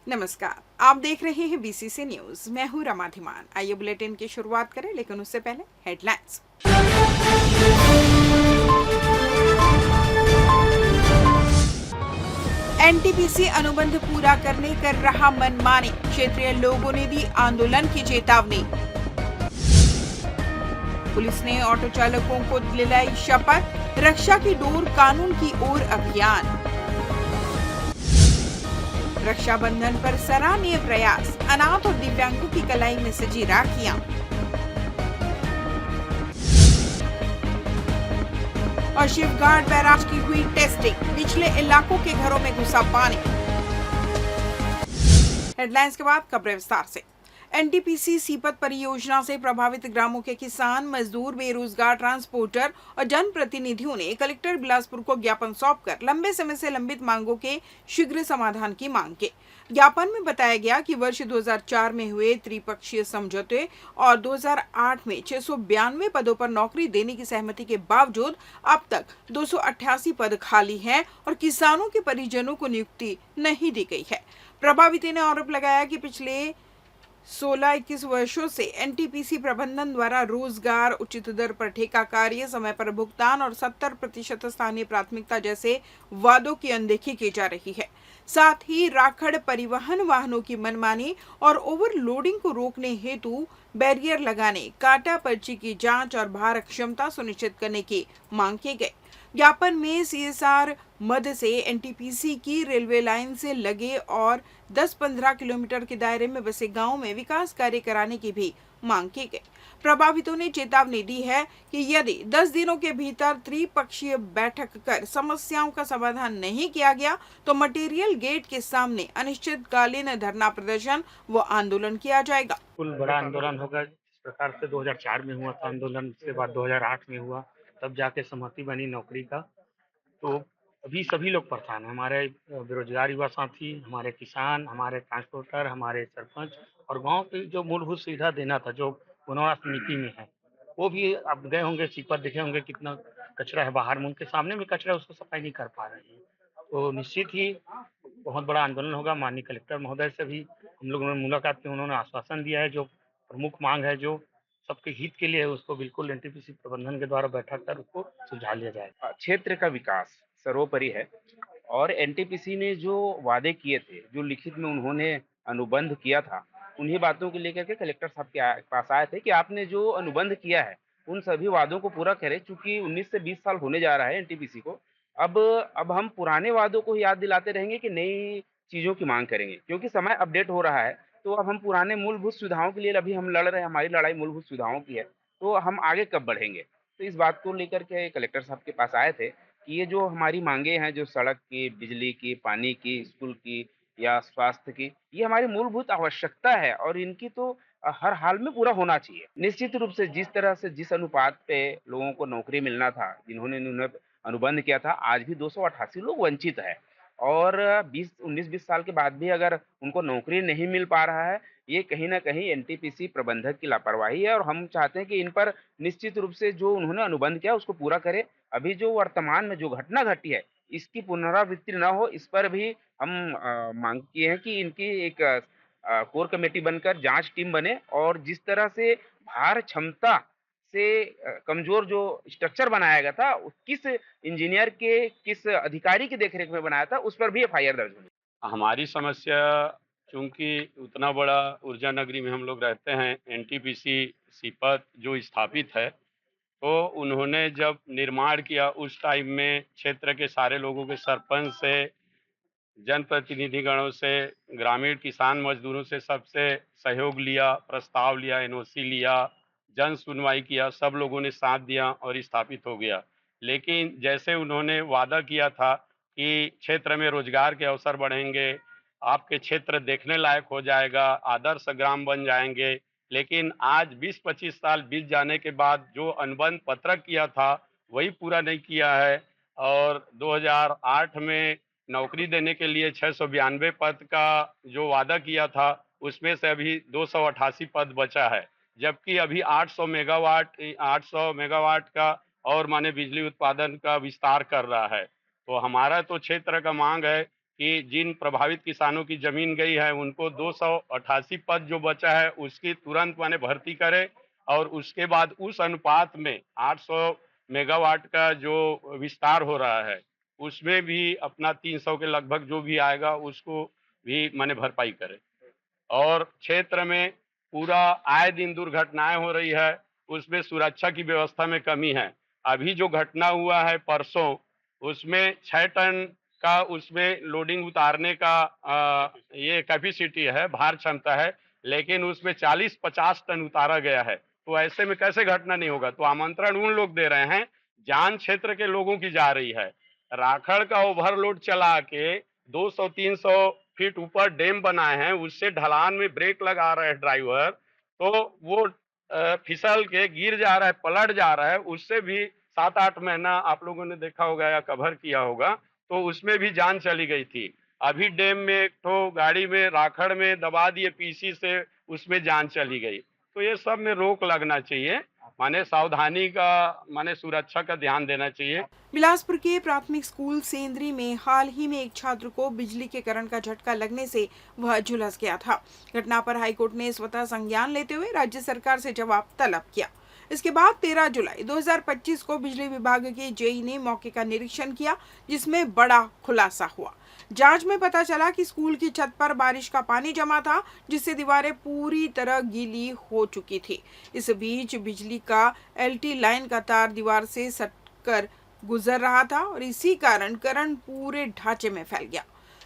नमस्कार, आप देख रहे हैं बीसीसी न्यूज। मैं हूं रमा धीमान। आइए बुलेटिन की शुरुआत करें, लेकिन उससे पहले हेडलाइंस। एनटीपीसी अनुबंध पूरा करने कर रहा मनमानी, क्षेत्रीय लोगों ने दी आंदोलन की चेतावनी। पुलिस ने ऑटो चालकों को दिलाई शपथ, रक्षा की डोर कानून की ओर अभियान। रक्षाबंधन पर सराहनीय प्रयास, अनाथ और दिव्यांगों की कलाई में सजी राखियां। और शिवघाट बैराज की हुई टेस्टिंग, निचले इलाकों के घरों में घुसा पानी। हेडलाइंस के बाद खबरें विस्तार से। एनटीपीसी सीपत परियोजना से प्रभावित ग्रामों के किसान, मजदूर, बेरोजगार, ट्रांसपोर्टर और जनप्रतिनिधियों ने कलेक्टर बिलासपुर को ज्ञापन सौंपकर लंबे समय से लंबित मांगों के शीघ्र समाधान की मांग की। ज्ञापन में बताया गया कि वर्ष 2004 में हुए त्रिपक्षीय समझौते और 2008 में 692 पदों पर नौकरी देने की सहमति के बावजूद अब तक 288 पद खाली हैं और किसानों के परिजनों को नियुक्ति नहीं दी गई है। प्रभावितों ने आरोप लगाया कि पिछले 16-21 वर्षों से एनटीपीसी प्रबंधन द्वारा रोजगार, उचित दर पर ठेका कार्य, समय पर भुगतान और 70% स्थानीय प्राथमिकता जैसे वादों की अनदेखी की जा रही है। साथ ही राखड़ परिवहन वाहनों की मनमानी और ओवरलोडिंग को रोकने हेतु बैरियर लगाने, काटा पर्ची की जांच और भार क्षमता सुनिश्चित करने की मांग की गई। ज्ञापन में सीएसआर मद से एनटीपीसी की रेलवे लाइन से लगे और 10-15 किलोमीटर के दायरे में बसे गांव में विकास कार्य कराने की भी मांग की गई। प्रभावितों ने चेतावनी दी है कि यदि 10 दिनों के भीतर त्रिपक्षीय बैठक कर समस्याओं का समाधान नहीं किया गया तो मटेरियल गेट के सामने अनिश्चितकालीन धरना प्रदर्शन व आंदोलन किया जाएगा। कुल बड़ा आंदोलन होगा। जिस प्रकार से 2004 में हुआ था आंदोलन, उसके बाद 2008 में हुआ, तब जाके सहमति बनी नौकरी का। तो अभी सभी लोग परेशान हैं, हमारे बेरोजगार युवा साथी, हमारे किसान, हमारे ट्रांसपोर्टर, हमारे सरपंच और गांव की जो मूलभूत सुविधा देना था, जो वनवास नीति में है, वो भी आप गए होंगे, सीपर देखे होंगे कितना कचरा है बाहर में, उनके सामने में कचरा, उसको सफाई नहीं कर पा रहे हैं। तो निश्चित ही बहुत बड़ा आंदोलन होगा। माननीय कलेक्टर महोदय से भी हम लोगों ने मुलाकात की, उन्होंने आश्वासन दिया है जो प्रमुख मांग है, जो सबके हित के लिए है, उसको बिल्कुल एनटीपीसी प्रबंधन के द्वारा बैठक कर उसको सुलझा लिया जाएगा। क्षेत्र का विकास सर्वोपरि है और एनटीपीसी ने जो वादे किए थे, जो लिखित में उन्होंने अनुबंध किया था, उन्हीं बातों को लेकर के कलेक्टर साहब के पास आए थे कि आपने जो अनुबंध किया है, उन सभी वादों को पूरा करें। चूंकि 19 से 20 साल होने जा रहा है एनटीपीसी को, अब हम पुराने वादों को ही याद दिलाते रहेंगे कि नई चीज़ों की मांग करेंगे, क्योंकि समय अपडेट हो रहा है। तो अब हम पुराने मूलभूत सुविधाओं के लिए अभी हम लड़ रहे हैं, हमारी लड़ाई मूलभूत सुविधाओं की है, तो हम आगे कब बढ़ेंगे। तो इस बात को लेकर के कलेक्टर साहब के पास आए थे कि ये जो हमारी मांगे हैं, जो सड़क की, बिजली की, पानी की, स्कूल की या स्वास्थ्य की, ये हमारी मूलभूत आवश्यकता है और इनकी तो हर हाल में पूरा होना चाहिए। निश्चित रूप से जिस तरह से जिस अनुपात पे लोगों को नौकरी मिलना था, जिन्होंने अनुबंध किया था, आज भी 288 लोग वंचित हैं और 19-20 साल के बाद भी अगर उनको नौकरी नहीं मिल पा रहा है, ये कहीं न कहीं एनटीपीसी प्रबंधक की लापरवाही है और हम चाहते हैं कि इन पर निश्चित रूप से जो उन्होंने अनुबंध किया उसको पूरा करें। अभी जो वर्तमान में जो घटना घटी है, इसकी पुनरावृत्ति ना हो, इस पर भी हम मांग किए हैं कि इनकी एक कोर कमेटी बनकर जाँच टीम बने और जिस तरह से भार क्षमता से कमज़ोर जो स्ट्रक्चर बनाया गया था, किस इंजीनियर के, किस अधिकारी की देखरेख में बनाया था, उस पर भी एफआईआर दर्ज होनी। हमारी समस्या, चूँकि उतना बड़ा ऊर्जा नगरी में हम लोग रहते हैं, एनटीपीसी सीपत जो स्थापित है, तो उन्होंने जब निर्माण किया उस टाइम में क्षेत्र के सारे लोगों के सरपंच से, जनप्रतिनिधिगणों से, ग्रामीण किसान मजदूरों से सबसे सहयोग लिया, प्रस्ताव लिया, एनओसी लिया, जन सुनवाई किया, सब लोगों ने साथ दिया और स्थापित हो गया। लेकिन जैसे उन्होंने वादा किया था कि क्षेत्र में रोजगार के अवसर बढ़ेंगे, आपके क्षेत्र देखने लायक हो जाएगा, आदर्श ग्राम बन जाएंगे, लेकिन आज 20-25 साल बीत जाने के बाद जो अनुबंध पत्र किया था वही पूरा नहीं किया है और 2008 में नौकरी देने के लिए 692 पद का जो वादा किया था, उसमें से अभी 288 पद बचा है। जबकि अभी 800 मेगावाट का और माने बिजली उत्पादन का विस्तार कर रहा है। तो हमारा तो क्षेत्र का मांग है कि जिन प्रभावित किसानों की जमीन गई है उनको 288 पद जो बचा है उसकी तुरंत माने भर्ती करे, और उसके बाद उस अनुपात में 800 मेगावाट का जो विस्तार हो रहा है उसमें भी अपना 300 के लगभग जो भी आएगा उसको भी माने भरपाई करे। और क्षेत्र में पूरा आए दिन दुर्घटनाएं हो रही है, उसमें सुरक्षा की व्यवस्था में कमी है। अभी जो घटना हुआ है परसों, उसमें 6 टन का उसमें लोडिंग उतारने का ये कैपेसिटी है, भार क्षमता है, लेकिन उसमें 40-50 टन उतारा गया है। तो ऐसे में कैसे घटना नहीं होगा? तो आमंत्रण उन लोग दे रहे हैं, जान क्षेत्र के लोगों की जा रही है। राखड़ का ओवरलोड चला के 200-300 फीट ऊपर डैम बनाए हैं, उससे ढलान में ब्रेक लगा रहे हैं ड्राइवर, तो वो फिसल के गिर जा रहा है, पलट जा रहा है। उससे भी 7-8 महीना आप लोगों ने देखा होगा या कवर किया होगा, तो उसमें भी जान चली गई थी। अभी डैम में एक ठो गाड़ी में राखड़ में दबा दिए पीसी से, उसमें जान चली गई। तो ये सब में रोक लगना चाहिए, माने सावधानी का, माने सुरक्षा का ध्यान देना चाहिए। बिलासपुर के प्राथमिक स्कूल सेंद्री में हाल ही में एक छात्र को बिजली के करंट का झटका लगने से वह झुलस गया था। घटना पर हाईकोर्ट ने स्वतः संज्ञान लेते हुए राज्य सरकार से जवाब तलब किया। इसके बाद 13 जुलाई 2025 को बिजली विभाग के जेई ने मौके का निरीक्षण किया, जिसमें बड़ा खुलासा हुआ। जांच में पता चला कि स्कूल की छत पर बारिश का पानी जमा था, जिससे दीवारें पूरी तरह गीली हो चुकी थी। इस बीच बिजली का एलटी लाइन का तार दीवार से सटकर गुजर रहा था और इसी कारण करंट पूरे ढांचे में फैल गया।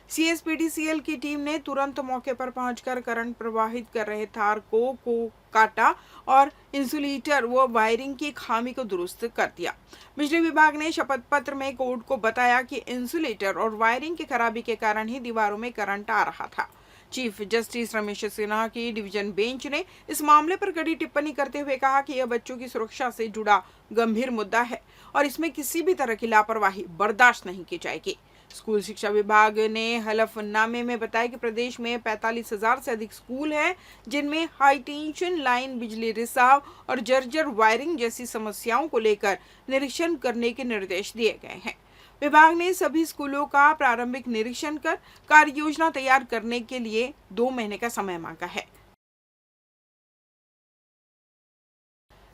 सीएसपीडीसीएल की टीम ने तुरंत मौके पर पहुंचकर करंट प्रवाहित कर रहे तार को काटा और इंसुलेटर व वायरिंग की खामी को दुरुस्त कर दिया। बिजली विभाग ने शपथ पत्र में कोर्ट को बताया कि इंसुलेटर और वायरिंग की खराबी के कारण ही दीवारों में करंट आ रहा था। चीफ जस्टिस रमेश सिन्हा की डिवीजन बेंच ने इस मामले पर कड़ी टिप्पणी करते हुए कहा कि यह बच्चों की सुरक्षा से जुड़ा गंभीर मुद्दा है और इसमें किसी भी तरह की लापरवाही बर्दाश्त नहीं की जाएगी। स्कूल शिक्षा विभाग ने हलफनामे में बताया कि प्रदेश में 45,000 से अधिक स्कूल हैं, जिनमें हाई टेंशन लाइन, बिजली रिसाव और जर्जर वायरिंग जैसी समस्याओं को लेकर निरीक्षण करने के निर्देश दिए गए हैं। विभाग ने सभी स्कूलों का प्रारंभिक निरीक्षण कर कार्य योजना तैयार करने के लिए 2 महीने का समय मांगा है।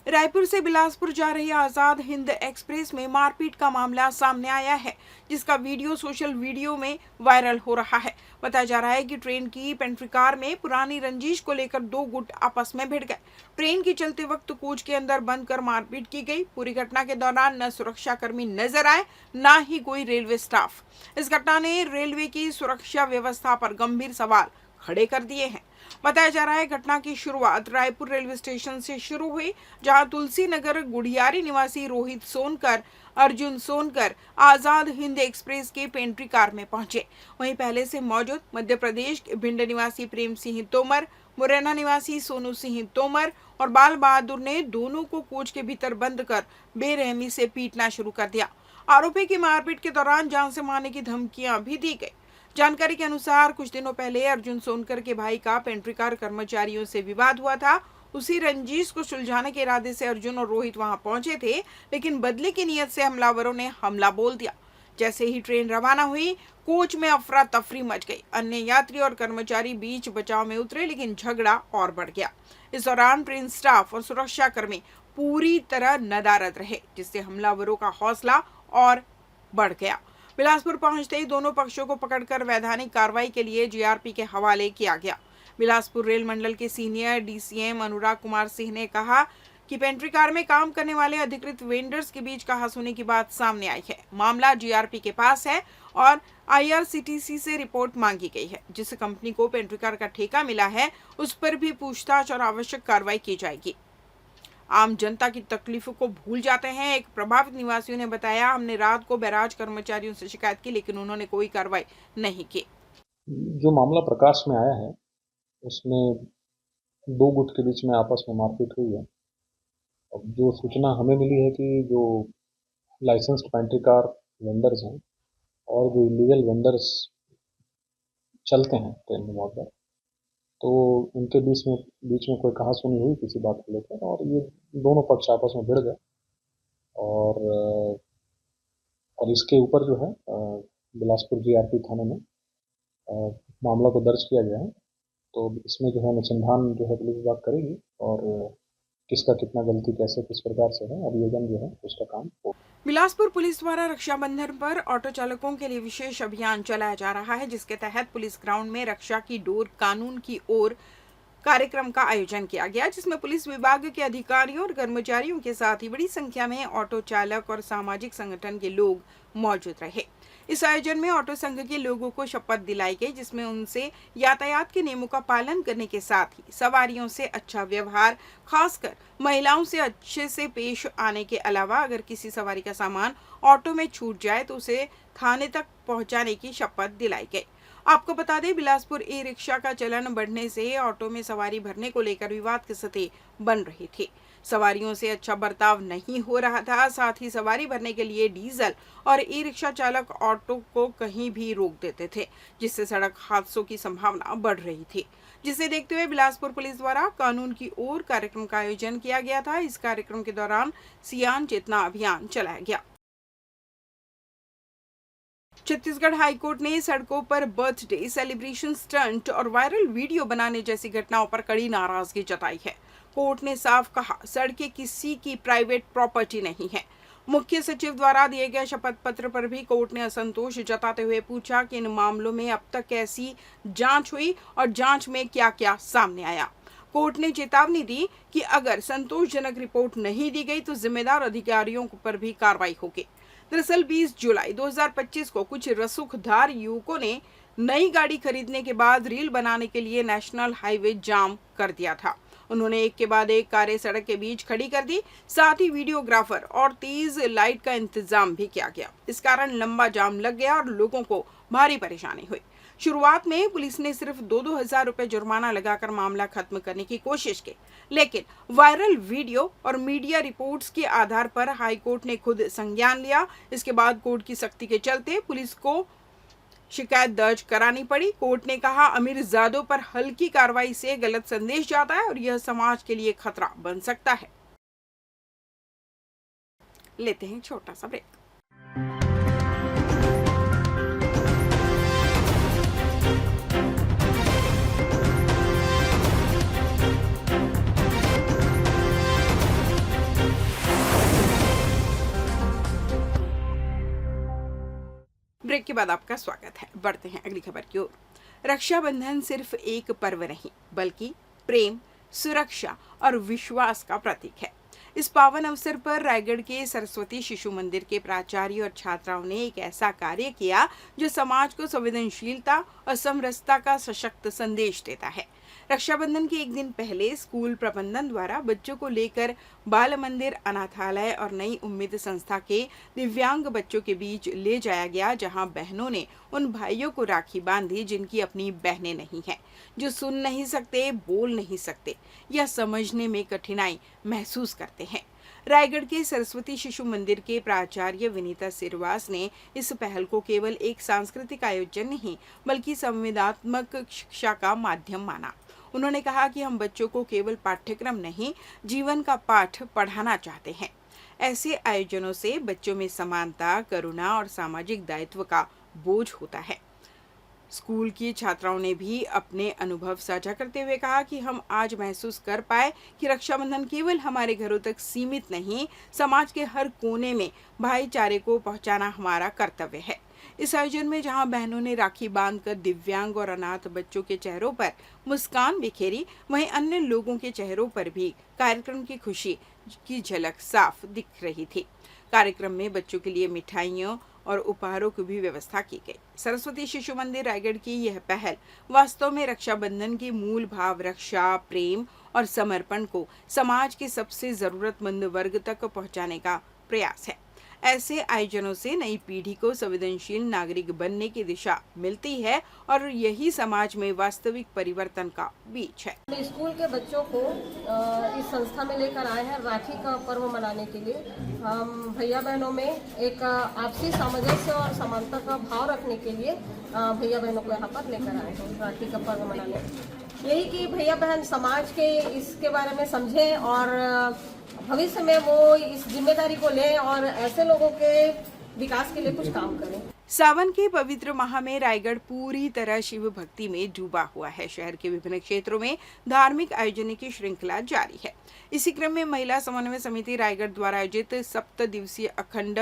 रायपुर से बिलासपुर जा रही आजाद हिंद एक्सप्रेस में मारपीट का मामला सामने आया है, जिसका वीडियो सोशल वीडियो में वायरल हो रहा है। बताया जा रहा है कि ट्रेन की पेंट्री कार में पुरानी रंजिश को लेकर 2 गुट आपस में भिड़ गए। ट्रेन की चलते वक्त कोच के अंदर बंद कर मारपीट की गई। पूरी घटना के दौरान न सुरक्षा कर्मी नजर आए, न ही कोई रेलवे स्टाफ। इस घटना ने रेलवे की सुरक्षा व्यवस्था पर गंभीर सवाल खड़े कर दिए हैं। बताया जा रहा है घटना की शुरुआत रायपुर रेलवे स्टेशन से शुरू हुई, जहां तुलसी नगर गुड़ियारी निवासी रोहित सोनकर, अर्जुन सोनकर आजाद हिंद एक्सप्रेस के पेंट्री कार में पहुंचे। वहीं पहले से मौजूद मध्य प्रदेश के भिंड निवासी प्रेम सिंह तोमर, मुरैना निवासी सोनू सिंह तोमर और बाल बहादुर ने दोनों को कोच के भीतर बंद कर बेरहमी से पीटना शुरू कर दिया। आरोपी की मारपीट के दौरान जान से मारने की धमकियां भी दी गई। जानकारी के अनुसार कुछ दिनों पहले अर्जुन सोनकर के भाई का पेंट्री कार कर्मचारियों से विवाद हुआ था। उसी रंजिश को सुलझाने के इरादे से अर्जुन और रोहित वहां पहुंचे थे, लेकिन बदले की नीयत से हमलावरों ने हमला बोल दिया। जैसे ही ट्रेन रवाना हुई, कोच में अफरा तफरी मच गई। अन्य यात्री और कर्मचारी बीच बचाव में उतरे, लेकिन झगड़ा और बढ़ गया। इस दौरान ट्रेन स्टाफ और सुरक्षा कर्मी पूरी तरह नदारद रहे, जिससे हमलावरों का हौसला और बढ़ गया। बिलासपुर पहुंचते ही दोनों पक्षों को पकड़कर वैधानिक कार्रवाई के लिए जीआरपी के हवाले किया गया। बिलासपुर रेल मंडल के सीनियर डीसीएम अनुराग कुमार सिंह ने कहा कि पेंट्री कार में काम करने वाले अधिकृत वेंडर्स के बीच कहासुनी की बात सामने आई है। मामला जीआरपी के पास है और आईआरसीटीसी से रिपोर्ट मांगी गई है। जिस कंपनी को पेंट्री कार का ठेका मिला है, उस पर भी पूछताछ और आवश्यक कार्रवाई की जाएगी। आम जनता की तकलीफों को भूल जाते हैं। एक प्रभावित निवासियों ने बताया, हमने रात को बैराज कर्मचारियों से शिकायत की, लेकिन उन्होंने कोई कार्रवाई नहीं की। जो मामला प्रकाश में आया है, उसमें 2 गुट के बीच में आपस में मारपीट हुई है। अब जो सूचना हमें मिली है कि जो लाइसेंस्ड पेंट्री कार वेंडर्स हैं और जो इलीगल वेंडर्स चलते हैं ट्रेन में बहुत बार, तो उनके बीच में कोई कहासुनी हुई किसी बात को लेकर, और ये दोनों पक्ष आपस में भिड़ गए। और इसके ऊपर जो है बिलासपुर जीआरपी थाने में मामला को दर्ज किया गया है। तो इसमें जो है अनुसंधान जो है पुलिस विभाग करेगी और किसका कितना गलती कैसे किस प्रकार से है अभियोजन जो है उसका काम हो। बिलासपुर पुलिस द्वारा रक्षाबंधन पर ऑटो चालकों के लिए विशेष अभियान चलाया जा रहा है, जिसके तहत पुलिस ग्राउंड में रक्षा की डोर कानून की ओर कार्यक्रम का आयोजन किया गया, जिसमें पुलिस विभाग के अधिकारियों और कर्मचारियों के साथ ही बड़ी संख्या में ऑटो चालक और सामाजिक संगठन के लोग मौजूद रहे। इस आयोजन में ऑटो संघ के लोगों को शपथ दिलाई गई, जिसमें उनसे यातायात के नियमों का पालन करने के साथ ही सवारियों से अच्छा व्यवहार, खासकर महिलाओं से अच्छे से पेश आने के अलावा अगर किसी सवारी का सामान ऑटो में छूट जाए तो उसे थाने तक पहुंचाने की शपथ दिलाई गई। आपको बता दें, बिलासपुर ई रिक्शा का चलन बढ़ने से ऑटो में सवारी भरने को लेकर विवाद की स्थिति बन रही थी। सवारियों से अच्छा बर्ताव नहीं हो रहा था, साथ ही सवारी भरने के लिए डीजल और ई रिक्शा चालक ऑटो को कहीं भी रोक देते थे, जिससे सड़क हादसों की संभावना बढ़ रही थी। जिसे देखते हुए बिलासपुर पुलिस द्वारा कानून की ओर कार्यक्रम का आयोजन किया गया था। इस कार्यक्रम के दौरान सियान चेतना अभियान चलाया गया। छत्तीसगढ़ हाईकोर्ट ने सड़कों पर बर्थडे सेलिब्रेशन स्टंट और वायरल वीडियो बनाने जैसी घटनाओं पर कड़ी नाराजगी जताई है। कोर्ट ने साफ कहा, सड़कें किसी की प्राइवेट प्रॉपर्टी नहीं है। मुख्य सचिव द्वारा दिए गए शपथ पत्र पर भी कोर्ट ने असंतोष जताते हुए पूछा कि इन मामलों में अब तक कैसी जांच हुई और जांच में क्या-क्या सामने आया। कोर्ट ने चेतावनी दी कि अगर संतोषजनक रिपोर्ट नहीं दी गई तो जिम्मेदार अधिकारियों पर भी कार्रवाई होगी। दरअसल 20 जुलाई 2025 को कुछ रसूखदार युवकों ने नई गाड़ी खरीदने के बाद रील बनाने के लिए नेशनल हाईवे जाम कर दिया था। उन्होंने एक के बाद एक कारें सड़क के बीच खड़ी कर दी, साथ ही वीडियोग्राफर और तेज लाइट का इंतजाम भी किया गया। इस कारण लंबा जाम लग गया और लोगों को भारी परेशानी हुई। शुरुआत में पुलिस ने सिर्फ 2-2 हजार रुपए जुर्माना लगाकर मामला खत्म करने की कोशिश की, लेकिन वायरल वीडियो और मीडिया रिपोर्ट्स के आधार पर हाईकोर्ट ने खुद संज्ञान लिया। इसके बाद कोर्ट की सख्ती के चलते पुलिस को शिकायत दर्ज करानी पड़ी। कोर्ट ने कहा, अमीरजादों पर हल्की कार्रवाई से गलत संदेश जाता है और यह समाज के लिए खतरा बन सकता है। लेते हैं छोटा सा ब्रेक। ब्रेक के बाद आपका स्वागत है। बढ़ते हैं अगली खबर की ओर। रक्षाबंधन सिर्फ एक पर्व नहीं बल्कि प्रेम, सुरक्षा और विश्वास का प्रतीक है। इस पावन अवसर पर रायगढ़ के सरस्वती शिशु मंदिर के प्राचार्य और छात्राओं ने एक ऐसा कार्य किया जो समाज को संवेदनशीलता और समरसता का सशक्त संदेश देता है। रक्षाबंधन के एक दिन पहले स्कूल प्रबंधन द्वारा बच्चों को लेकर बाल मंदिर, अनाथालय और नई उम्मीद संस्था के दिव्यांग बच्चों के बीच ले जाया गया, जहां बहनों ने उन भाइयों को राखी बांधी जिनकी अपनी बहनें नहीं हैं, जो सुन नहीं सकते, बोल नहीं सकते या समझने में कठिनाई महसूस करते हैं। रायगढ़ के सरस्वती शिशु मंदिर के प्राचार्य विनीता सिरवास ने इस पहल को केवल एक सांस्कृतिक आयोजन नहीं बल्कि संवेदनात्मक शिक्षा का माध्यम माना। उन्होंने कहा कि हम बच्चों को केवल पाठ्यक्रम नहीं, जीवन का पाठ पढ़ाना चाहते हैं। ऐसे आयोजनों से बच्चों में समानता, करुणा और सामाजिक दायित्व का बोझ होता है। स्कूल की छात्राओं ने भी अपने अनुभव साझा करते हुए कहा कि हम आज महसूस कर पाए कि रक्षाबंधन केवल हमारे घरों तक सीमित नहीं, समाज के हर कोने में भाईचारे को पहुंचाना हमारा कर्तव्य है। इस आयोजन में जहां बहनों ने राखी बांधकर दिव्यांग और अनाथ बच्चों के चेहरों पर मुस्कान बिखेरी, वहीं अन्य लोगों के चेहरों पर भी कार्यक्रम की खुशी की झलक साफ दिख रही थी। कार्यक्रम में बच्चों के लिए मिठाइयों और उपहारों की भी व्यवस्था की गई। सरस्वती शिशु मंदिर रायगढ़ की यह पहल वास्तव में रक्षाबंधन के मूल भाव रक्षा, प्रेम और समर्पण को समाज के सबसे जरूरतमंद वर्ग तक पहुंचाने का प्रयास है। ऐसे आयोजनों से नई पीढ़ी को संवेदनशील नागरिक बनने की दिशा मिलती है और यही समाज में वास्तविक परिवर्तन का बीज है। स्कूल के बच्चों को इस संस्था में लेकर आए हैं राखी का पर्व मनाने के लिए। हम भैया बहनों में एक आपसी सामंजस्य और समानता का भाव रखने के लिए भैया बहनों को यहाँ पर लेकर आए हैं राखी का पर्व मनाने। यही कि भैया बहन समाज के इसके बारे में समझें और भविष्य में वो इस जिम्मेदारी को लें और ऐसे लोगों के विकास के लिए कुछ काम करें। सावन के पवित्र माह में रायगढ़ पूरी तरह शिव भक्ति में डूबा हुआ है। शहर के विभिन्न क्षेत्रों में धार्मिक आयोजन की श्रृंखला जारी है। इसी क्रम में महिला समन्वय समिति रायगढ़ द्वारा आयोजित 7 दिवसीय अखंड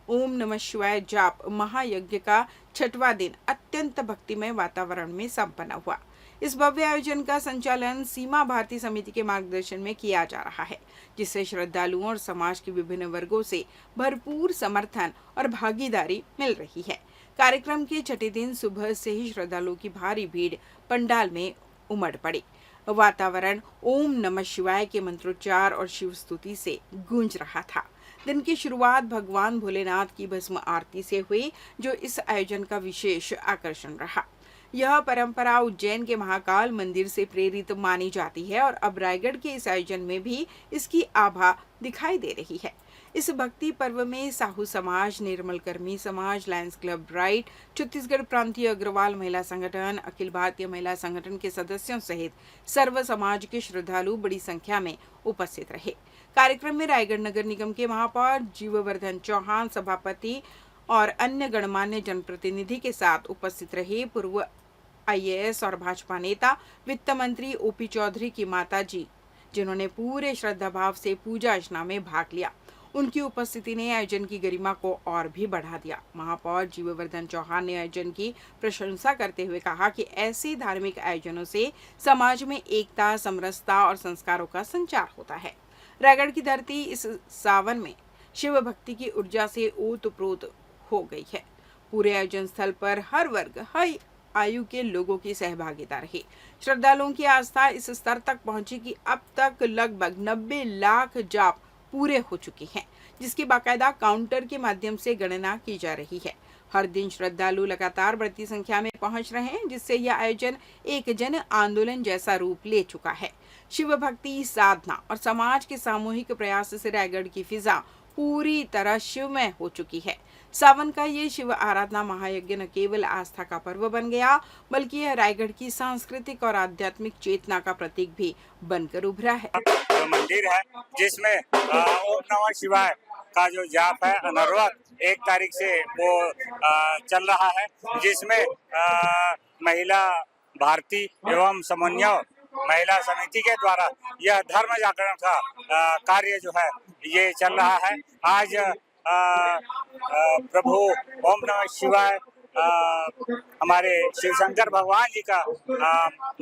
ओम नमः शिवाय जाप महायज्ञ का 6वां दिन अत्यंत भक्तिमय वातावरण में संपन्न हुआ। इस भव्य आयोजन का संचालन सीमा भारती समिति के मार्गदर्शन में किया जा रहा है, जिससे श्रद्धालुओं और समाज के विभिन्न वर्गों से भरपूर समर्थन और भागीदारी मिल रही है। कार्यक्रम के 6ठे दिन सुबह से ही श्रद्धालुओं की भारी भीड़ पंडाल में उमड़ पड़ी। वातावरण ओम नमः शिवाय के मंत्रोच्चार और शिव स्तुति से गूंज रहा था। दिन की शुरुआत भगवान भोलेनाथ की भस्म आरती से हुई, जो इस आयोजन का विशेष आकर्षण रहा। यह परंपरा उज्जैन के महाकाल मंदिर से प्रेरित मानी जाती है और अब रायगढ़ के इस आयोजन में भी इसकी आभा दिखाई दे रही है। इस भक्ति पर्व में साहू समाज, निर्मल कर्मी समाज, लायंस क्लब ब्राइट, छत्तीसगढ़ प्रांतीय अग्रवाल महिला संगठन, अखिल भारतीय महिला संगठन के सदस्यों सहित सर्व समाज के श्रद्धालु बड़ी संख्या में उपस्थित रहे। कार्यक्रम में रायगढ़ नगर निगम के महापौर जीववर्धन चौहान, सभापति और अन्य गणमान्य जनप्रतिनिधि के साथ उपस्थित रहे। पूर्व IAS और भाजपा नेता वित्त मंत्री OP चौधरी की माता जी, जिन्होंने पूरे श्रद्धा भाव से पूजा अर्चना में भाग लिया, उनकी उपस्थिति ने आयोजन की गरिमा को और भी बढ़ा दिया। महापौर जीववर्धन चौहान ने आयोजन की प्रशंसा करते हुए कहा कि ऐसे धार्मिक आयोजनों से समाज में एकता, समरसता और संस्कारों का संचार होता है। रायगढ़ की धरती इस सावन में शिव भक्ति की ऊर्जा से ओतप्रोत हो गई है। पूरे आयोजन स्थल पर हर वर्ग, हर आयु के लोगों की सहभागिता रही। श्रद्धालुओं की आस्था इस स्तर तक पहुंची कि अब तक लगभग 90 लाख जाप पूरे हो चुके हैं, जिसकी बाकायदा काउंटर के माध्यम से गणना की जा रही है। हर दिन श्रद्धालु लगातार बढ़ती संख्या में पहुंच रहे हैं, जिससे यह आयोजन एक जन आंदोलन जैसा रूप ले चुका है। शिव भक्ति, साधना और समाज के सामूहिक प्रयास से रायगढ़ की फिजा पूरी तरह शिवमय हो चुकी है। सावन का ये शिव आराधना महायज्ञ न केवल आस्था का पर्व बन गया, बल्कि यह रायगढ़ की सांस्कृतिक और आध्यात्मिक चेतना का प्रतीक भी बनकर उभरा है। मंदिर है जिसमें ओम नमः शिवाय का जो जाप है अनवरत 1 तारीख से वो चल रहा है, जिसमें महिला भारती एवं समन्वय महिला समिति के द्वारा यह धर्म जागरण का कार्य जो है ये चल रहा है। आज प्रभु ओम नमः शिवाय हमारे शिव शंकर भगवान जी का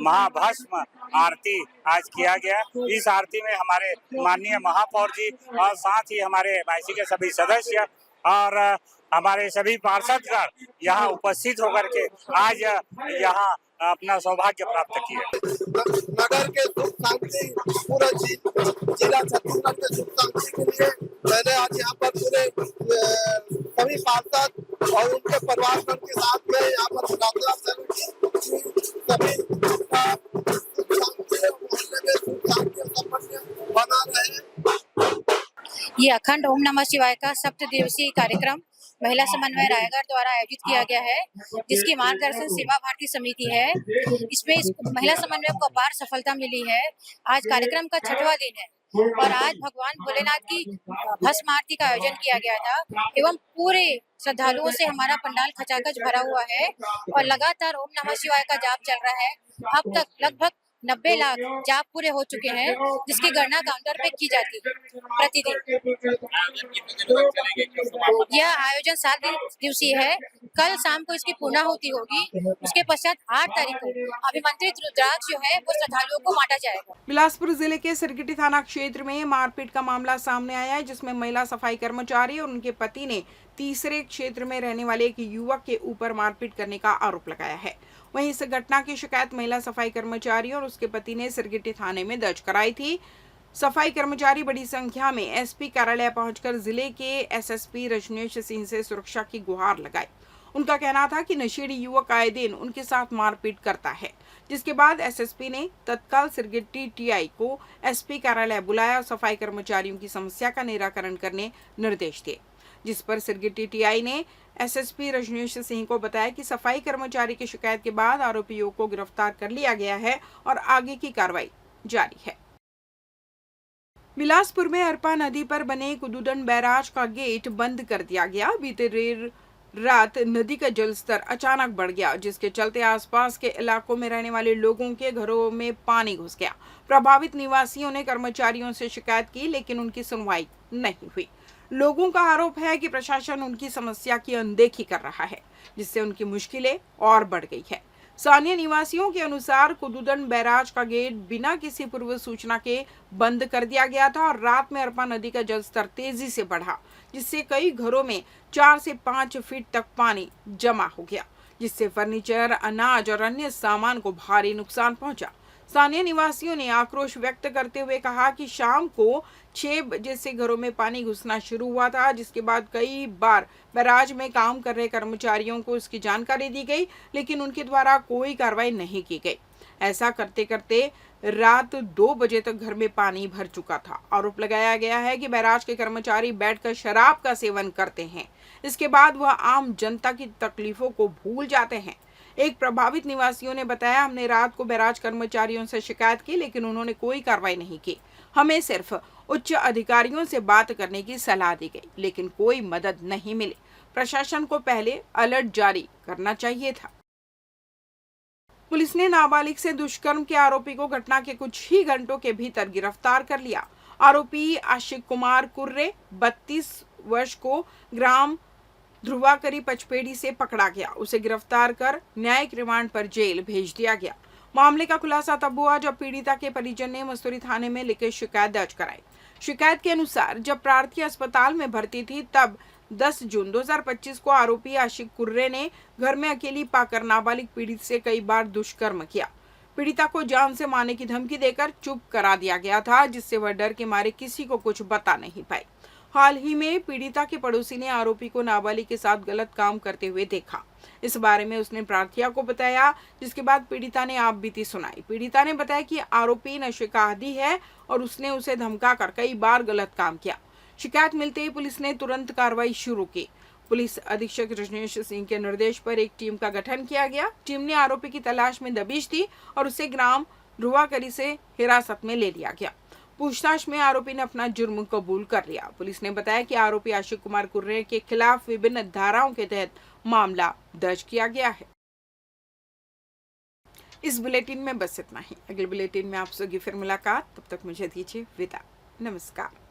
महाभस्म आरती आज किया गया। इस आरती में हमारे माननीय महापौर जी और साथ ही हमारे MIC के सभी सदस्य और हमारे सभी पार्षदगण यहाँ उपस्थित होकर के आज यहाँ अपना सौभाग्य प्राप्त किया। नगर के सुख शांति, पूरा जिला छत्तीसगढ़ के सुख शांति के लिए मैंने आज यहाँ पर पूरे सभी पार्षद और उनके परिवार के साथ में यहाँ पर प्रार्थना सभी सुख शांति मोहल्ले में सुख शांति और समन्वय बना रहे। ये अखंड ओम नमः शिवाय का 7 दिवसीय कार्यक्रम महिला समन्वय रायगढ़ द्वारा आयोजित किया गया है, जिसकी मार्गदर्शन सेवा भारती समिति है। इसमें महिला समन्वय को अपार सफलता मिली है। आज कार्यक्रम का 6वां दिन है और आज भगवान भोलेनाथ की भस्म आरती का आयोजन किया गया था एवं पूरे श्रद्धालुओं से हमारा पंडाल खचाखच भरा हुआ है और लगातार ओम नमः शिवाय का जाप चल रहा है। अब तक लगभग 90 लाख जाप पूरे हो चुके हैं, जिसकी गणना काउंटर पे की जाती है प्रतिदिन। यह आयोजन 7 दिवसीय है। कल शाम को इसकी पूर्णाहुति होगी। उसके पश्चात 8 तारीख को अभिमंत्रित रुद्राक्ष जो है वो श्रद्धालुओं को बांटा जाएगा। बिलासपुर जिले के सिरगिटी थाना क्षेत्र में मारपीट का मामला सामने आया है, जिसमें महिला सफाई कर्मचारी और उनके पति ने तीसरे क्षेत्र में रहने वाले एक युवक के ऊपर मारपीट करने का आरोप लगाया है। वहीं इस घटना की शिकायत महिला सफाई कर्मचारी और उसके पति ने सिरगिटी थाने में दर्ज कराई थी। सफाई कर्मचारी बड़ी संख्या में SP कार्यालय पहुंचकर जिले के SSP रजनीश सिंह से सुरक्षा की गुहार लगाई। उनका कहना था कि नशेड़ी युवक आए दिन उनके साथ मारपीट करता है, जिसके बाद SSP ने तत्काल सिरगिट्टी TI को SP कार्यालय बुलाया और सफाई कर्मचारियों की समस्या का निराकरण करने निर्देश दिए, जिस पर सिरगिट्टी TI ने SSP रजनीश सिंह को बताया कि सफाई कर्मचारी की शिकायत के बाद आरोपियों को गिरफ्तार कर लिया गया है और आगे की कार्रवाई जारी है। बिलासपुर में अरपा नदी पर बने कुदुदन बैराज का गेट बंद कर दिया गया। बीते देर रात नदी का जलस्तर अचानक बढ़ गया, जिसके चलते आसपास के इलाकों में रहने वाले लोगों के घरों में पानी घुस गया। प्रभावित निवासियों ने कर्मचारियों से शिकायत की, लेकिन उनकी सुनवाई नहीं हुई। लोगों का आरोप है कि प्रशासन उनकी समस्या की अनदेखी कर रहा है, जिससे उनकी मुश्किलें और बढ़ गई है। स्थानीय निवासियों के अनुसार कुदुदन बैराज का गेट बिना किसी पूर्व सूचना के बंद कर दिया गया था और रात में अरपा नदी का जलस्तर तेजी से बढ़ा, जिससे कई घरों में 4 से 5 फीट तक पानी जमा हो गया, जिससे फर्नीचर, अनाज और अन्य सामान को भारी नुकसान पहुंचा। स्थानीय निवासियों ने आक्रोश व्यक्त करते हुए कहा कि शाम को 6 बजे से घरों में पानी घुसना शुरू हुआ था, जिसके बाद कई बार बैराज में काम कर रहे कर्मचारियों को इसकी जानकारी दी गई, लेकिन उनके द्वारा कोई कार्रवाई नहीं की गई। ऐसा करते करते रात 2 बजे तक घर में पानी भर चुका था। आरोप लगाया गया है कि बैराज के कर्मचारी बैठकर शराब का सेवन करते हैं। इसके बाद वह आम जनता की तकलीफों को भूल जाते हैं। एक प्रभावित निवासियों ने बताया, हमने रात को बैराज कर्मचारियों से शिकायत की, लेकिन उन्होंने कोई कार्रवाई नहीं की। हमें सिर्फ उच्च अधिकारियों से बात करने की सलाह दी गई, लेकिन कोई मदद नहीं मिली। प्रशासन को पहले अलर्ट जारी करना चाहिए था। पुलिस ने नाबालिग से दुष्कर्म के आरोपी को घटना के कुछ ही घंटों के भीतर गिरफ्तार कर लिया। आरोपी आशिक कुमार कुर्रे 32 वर्ष को ग्राम ध्रुवाकरी पचपेड़ी से पकड़ा गया। उसे गिरफ्तार कर न्यायिक रिमांड पर जेल भेज दिया गया। मामले का खुलासा तब हुआ जब पीड़िता के परिजन ने मस्तूरी थाने में लिखित शिकायत दर्ज कराई। शिकायत के अनुसार जब प्रार्थी अस्पताल में भर्ती थी, तब 10 जून 2025 को आरोपी आशिक कुर्रे ने घर में अकेली पाकर नाबालिग पीड़ित से कई बार दुष्कर्म किया। पीड़िता को जान से मारने की धमकी देकर चुप करा दिया गया था, जिससे वह डर के मारे किसी को कुछ बता नहीं पाई। हाल ही में पीड़िता के पड़ोसी ने आरोपी को नाबालिग के साथ गलत काम करते हुए देखा। इस बारे में उसने प्रार्थिया को बताया, जिसके बाद पीड़िता ने आप बीती सुनाई। पीड़िता ने बताया कि आरोपी नशे का आदी है और उसने उसे धमकाकर कई बार गलत काम किया। शिकायत मिलते ही पुलिस ने तुरंत कार्रवाई शुरू की। पुलिस अधीक्षक रजनीश सिंह के निर्देश पर एक टीम का गठन किया गया। टीम ने आरोपी की तलाश में दबिश दी और उसे ग्राम ध्रुवाकरी से हिरासत में ले लिया गया। पूछताछ में आरोपी ने अपना जुर्म कबूल कर लिया। पुलिस ने बताया कि आरोपी आशिक कुमार कुर्रे के खिलाफ विभिन्न धाराओं के तहत मामला दर्ज किया गया है। इस बुलेटिन में बस इतना ही। अगले बुलेटिन में आप सभी फिर मुलाकात। तब तक मुझे दीजिए विदा। नमस्कार।